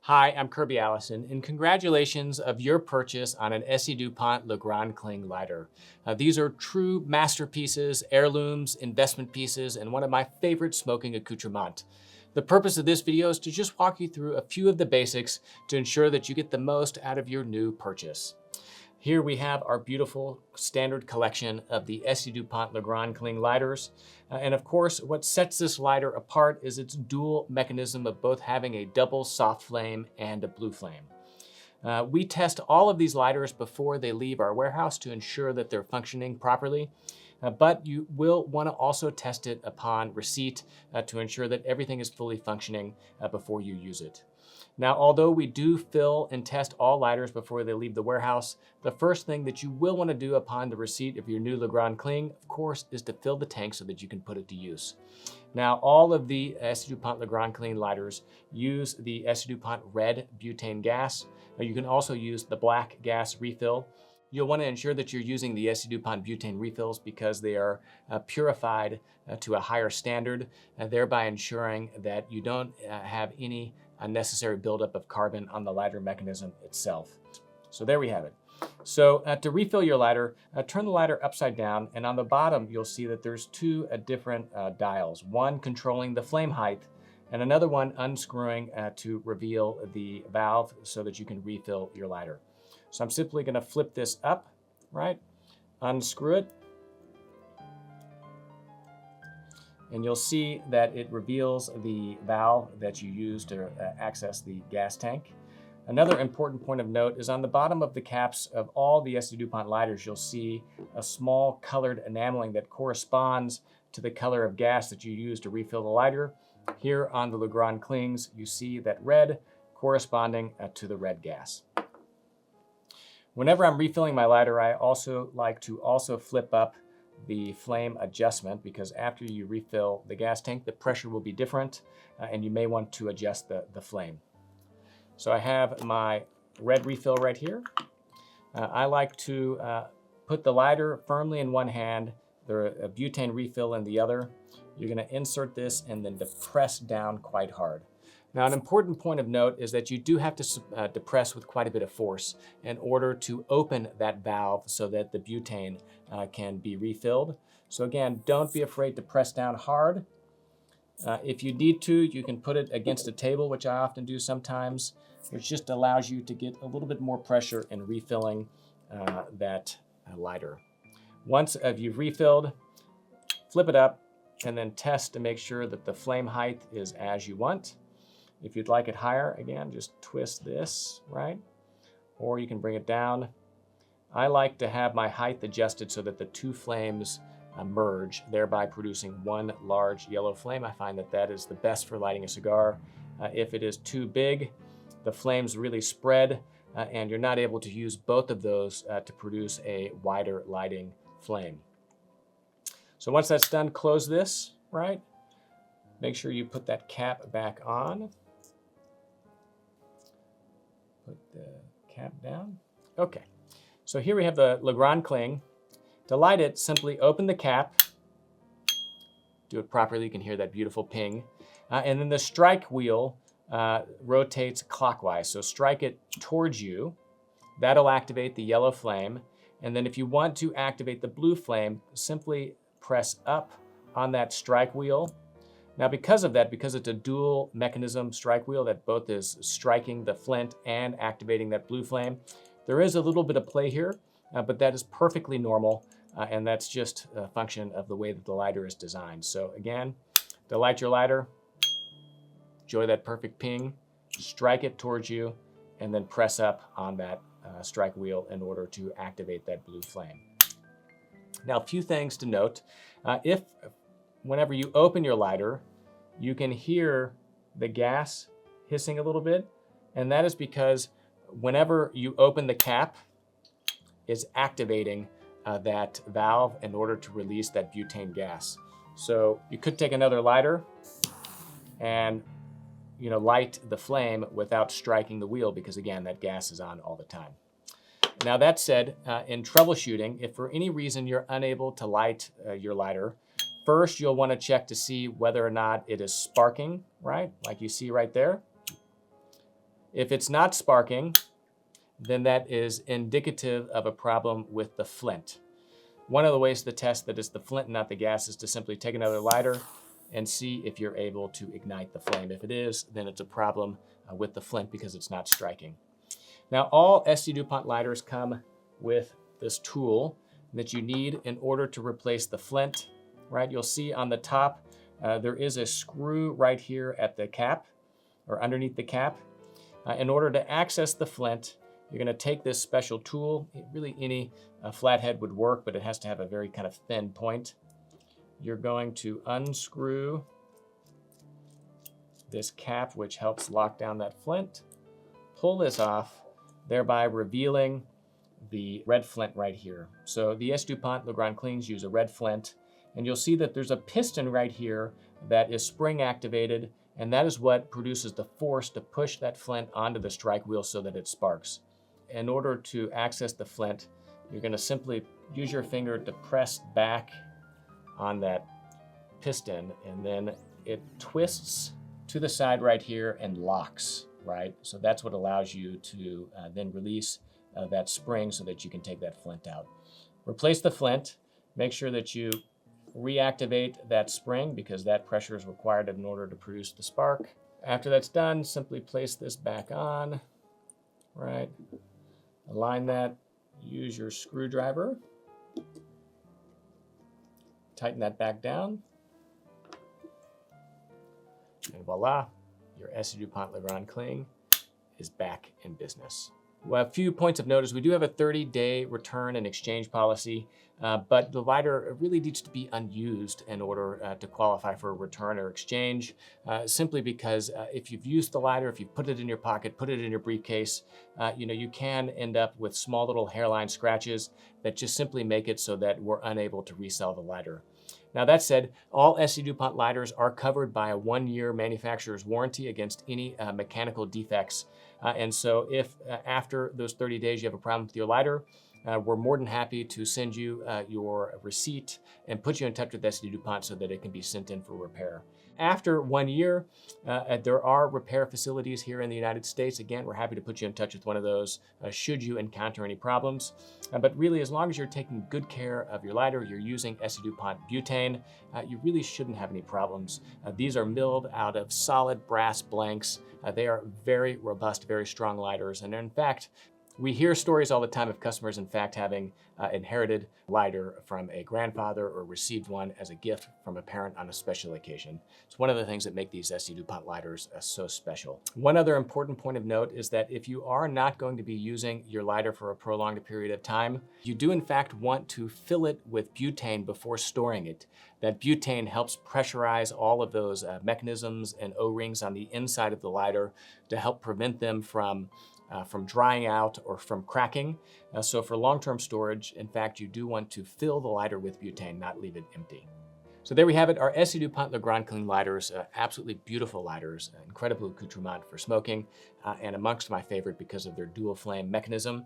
Hi, I'm Kirby Allison, and congratulations of your purchase on an S.T.Dupont Le Grand Cling lighter. These are true masterpieces, heirlooms, investment pieces, and one of my favorite smoking accoutrements. The purpose of this video is to just walk you through a few of the basics to ensure that you get the most out of your new purchase. Here we have our beautiful standard collection of the S.T.Dupont Le Grand Cling lighters. And of course, what sets this lighter apart is its dual mechanism of both having a double soft flame and a blue flame. We test all of these lighters before they leave our warehouse to ensure that they're functioning properly. But you will want to also test it upon receipt to ensure that everything is fully functioning before you use it. Now, although we do fill and test all lighters before they leave the warehouse, the first thing that you will want to do upon the receipt of your new Le Grand Cling, of course, is to fill the tank so that you can put it to use. Now, all of the S.T.Dupont Le Grand Cling lighters use the S.T.Dupont red butane gas. You can also use the black gas refill. You'll want to ensure that you're using the S.T.Dupont butane refills because they are purified to a higher standard, thereby ensuring that you don't have any unnecessary buildup of carbon on the lighter mechanism itself. So there we have it. So to refill your lighter, turn the lighter upside down, and on the bottom you'll see that there's two different dials, one controlling the flame height and another one unscrewing to reveal the valve so that you can refill your lighter. So I'm simply going to flip this up, right? Unscrew it. And you'll see that it reveals the valve that you use to access the gas tank. Another important point of note is on the bottom of the caps of all the S.T.Dupont lighters, you'll see a small colored enameling that corresponds to the color of gas that you use to refill the lighter. Here on the Le Grand Clings, you see that red corresponding to the red gas. Whenever I'm refilling my lighter, I also like to flip up the flame adjustment because after you refill the gas tank, the pressure will be different and you may want to adjust the flame. So I have my red refill right here. I like to put the lighter firmly in one hand, the butane refill in the other. You're going to insert this and then depress down quite hard. Now, an important point of note is that you do have to depress with quite a bit of force in order to open that valve so that the butane can be refilled. So again, don't be afraid to press down hard. If you need to, you can put it against a table, which I often do sometimes, which just allows you to get a little bit more pressure in refilling that lighter. Once you've refilled, flip it up and then test to make sure that the flame height is as you want. If you'd like it higher, again, just twist this, right? Or you can bring it down. I like to have my height adjusted so that the two flames merge, thereby producing one large yellow flame. I find that that is the best for lighting a cigar. If it is too big, the flames really spread and you're not able to use both of those to produce a wider lighting flame. So once that's done, close this, right? Make sure you put that cap back on. Put the cap down. Okay, so here we have the Le Grand Cling. To light it, simply open the cap. Do it properly, you can hear that beautiful ping. And then the strike wheel rotates clockwise. So strike it towards you. That'll activate the yellow flame. And then if you want to activate the blue flame, simply press up on that strike wheel. Now because of that, because it's a dual mechanism strike wheel that both is striking the flint and activating that blue flame, there is a little bit of play here, but that is perfectly normal, and that's just a function of the way that the lighter is designed. So again, to light your lighter, enjoy that perfect ping, strike it towards you, and then press up on that strike wheel in order to activate that blue flame. Now, a few things to note. Whenever you open your lighter, you can hear the gas hissing a little bit, and that is because whenever you open the cap, it's activating that valve in order to release that butane gas. So you could take another lighter and light the flame without striking the wheel because again, that gas is on all the time. Now that said, in troubleshooting, if for any reason you're unable to light your lighter, first you'll want to check to see whether or not it is sparking, right? Like you see right there. If it's not sparking, then that is indicative of a problem with the flint. One of the ways to test that it's the flint and not the gas is to simply take another lighter and see if you're able to ignite the flame. If it is, then it's a problem with the flint because it's not striking. Now, all S.T.Dupont lighters come with this tool that you need in order to replace the flint, right? You'll see on the top, there is a screw right here at the cap or underneath the cap. In order to access the flint, you're going to take this special tool. Really, any flathead would work, but it has to have a very kind of thin point. You're going to unscrew this cap, which helps lock down that flint. Pull this off, thereby revealing the red flint right here. So the S.Dupont Le Grand Clings use a red flint, and you'll see that there's a piston right here that is spring activated, and that is what produces the force to push that flint onto the strike wheel so that it sparks. In order to access the flint, you're going to simply use your finger to press back on that piston, and then it twists to the side right here and locks, right? So that's what allows you to then release that spring so that you can take that flint out. Replace the flint. Make sure that you reactivate that spring because that pressure is required in order to produce the spark. After that's done, simply place this back on, right? Align that, use your screwdriver, tighten that back down, and voila, your S.T.Dupont Le Grand Cling is back in business. Well, a few points of notice. We do have a 30-day return and exchange policy, but the lighter really needs to be unused in order to qualify for a return or exchange, simply because if you've used the lighter, if you've put it in your pocket, put it in your briefcase, you can end up with small little hairline scratches that just simply make it so that we're unable to resell the lighter. Now that said, all S.T.Dupont lighters are covered by a 1-year manufacturer's warranty against any mechanical defects. And so if after those 30 days you have a problem with your lighter, we're more than happy to send you your receipt and put you in touch with S.T.Dupont so that it can be sent in for repair. After 1 year, there are repair facilities here in the United States. Again, we're happy to put you in touch with one of those should you encounter any problems. But really, as long as you're taking good care of your lighter, you're using S.T.Dupont butane, you really shouldn't have any problems. These are milled out of solid brass blanks. They are very robust, very strong lighters. And in fact, we hear stories all the time of customers, in fact, having inherited lighter from a grandfather or received one as a gift from a parent on a special occasion. It's one of the things that make these S.T.Dupont lighters so special. One other important point of note is that if you are not going to be using your lighter for a prolonged period of time, you do in fact want to fill it with butane before storing it. That butane helps pressurize all of those mechanisms and O-rings on the inside of the lighter to help prevent them from drying out or from cracking. So for long-term storage, in fact, you do want to fill the lighter with butane, not leave it empty. So there we have it, our S.T.Dupont Le Grand Cling lighters, absolutely beautiful lighters, incredible accoutrement for smoking, and amongst my favorite because of their dual flame mechanism.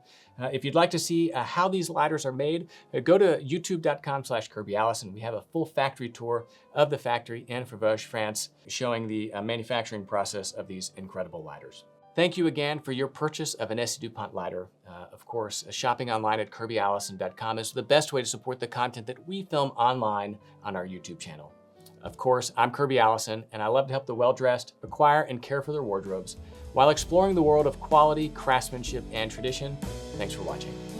If you'd like to see how these lighters are made, go to youtube.com/Kirby Allison. We have a full factory tour of the factory in Frévauges, France, showing the manufacturing process of these incredible lighters. Thank you again for your purchase of an S.T.Dupont lighter. Of course, shopping online at KirbyAllison.com is the best way to support the content that we film online on our YouTube channel. Of course, I'm Kirby Allison, and I love to help the well-dressed acquire and care for their wardrobes while exploring the world of quality, craftsmanship, and tradition. Thanks for watching.